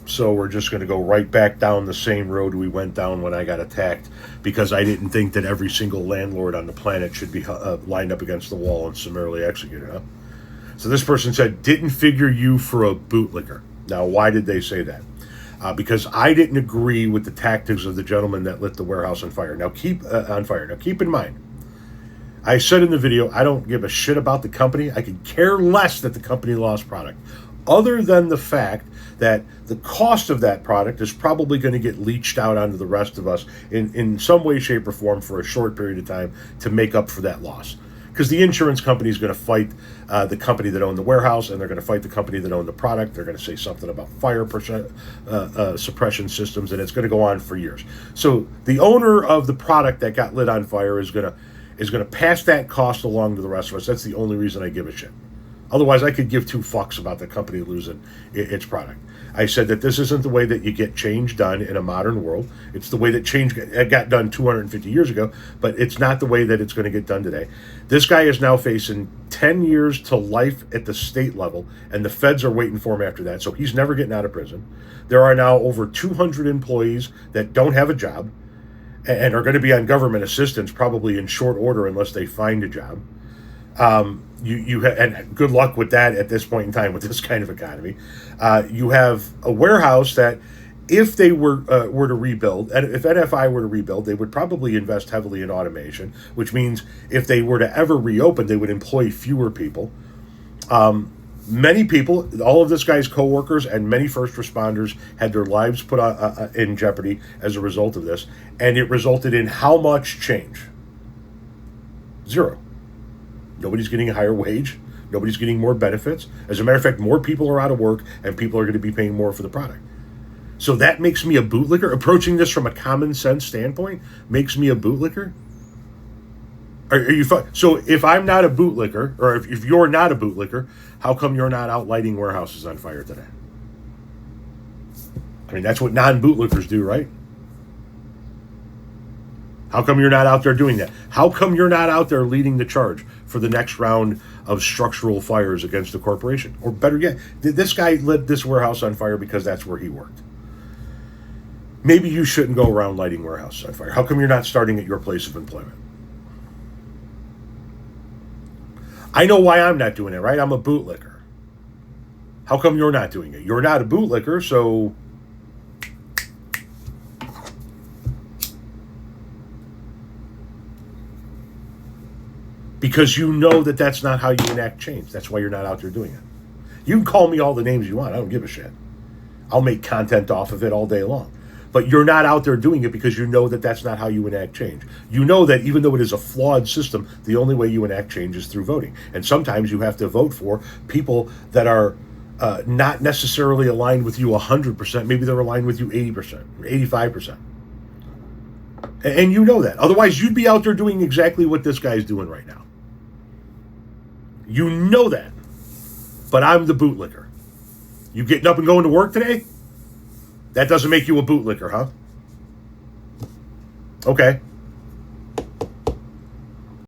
So we're just going to go right back down the same road we went down when I got attacked, because I didn't think that every single landlord on the planet should be lined up against the wall and summarily executed. Huh? So this person said, didn't figure you for a bootlicker. Now, why did they say that? Because I didn't agree with the tactics of the gentleman that lit the warehouse on fire. Now, keep in mind, I said in the video, I don't give a shit about the company. I could care less that the company lost product, other than the fact that the cost of that product is probably going to get leached out onto the rest of us in some way, shape, or form for a short period of time to make up for that loss. Because the insurance company is going to fight the company that owned the warehouse, and they're going to fight the company that owned the product. They're going to say something about fire suppression systems, and it's going to go on for years. So the owner of the product that got lit on fire is going to pass that cost along to the rest of us. That's the only reason I give a shit. Otherwise, I could give two fucks about the company losing its product. I said that this isn't the way that you get change done in a modern world. It's the way that change got done 250 years ago, but it's not the way that it's going to get done today. This guy is now facing 10 years to life at the state level, and the feds are waiting for him after that, so he's never getting out of prison. There are now over 200 employees that don't have a job and are going to be on government assistance probably in short order unless they find a job. And good luck with that at this point in time with this kind of economy. You have a warehouse that, if they were to rebuild, and if NFI were to rebuild, they would probably invest heavily in automation, which means if they were to ever reopen, they would employ fewer people. Many people, all of this guy's coworkers and many first responders had their lives put in jeopardy as a result of this, and it resulted in how much change? Zero. Nobody's getting a higher wage. Nobody's getting more benefits. As a matter of fact, more people are out of work, and people are going to be paying more for the product. So that makes me a bootlicker. Approaching this from a common sense standpoint makes me a bootlicker. Are you? So if I'm not a bootlicker, or if you're not a bootlicker, how come you're not out lighting warehouses on fire today? I mean, that's what non-bootlickers do, right? How come you're not out there doing that? How come you're not out there leading the charge for the next round of structural fires against the corporation? Or better yet, this guy lit this warehouse on fire because that's where he worked. Maybe you shouldn't go around lighting warehouses on fire. How come you're not starting at your place of employment? I know why I'm not doing it, right? I'm a bootlicker. How come you're not doing it? You're not a bootlicker, so... Because you know that that's not how you enact change. That's why you're not out there doing it. You can call me all the names you want. I don't give a shit. I'll make content off of it all day long. But you're not out there doing it because you know that that's not how you enact change. You know that even though it is a flawed system, the only way you enact change is through voting. And sometimes you have to vote for people that are not necessarily aligned with you 100%. Maybe they're aligned with you 80% or 85%. And you know that. Otherwise, you'd be out there doing exactly what this guy's doing right now. You know that. But I'm the bootlicker. You getting up and going to work today? That doesn't make you a bootlicker, huh? Okay.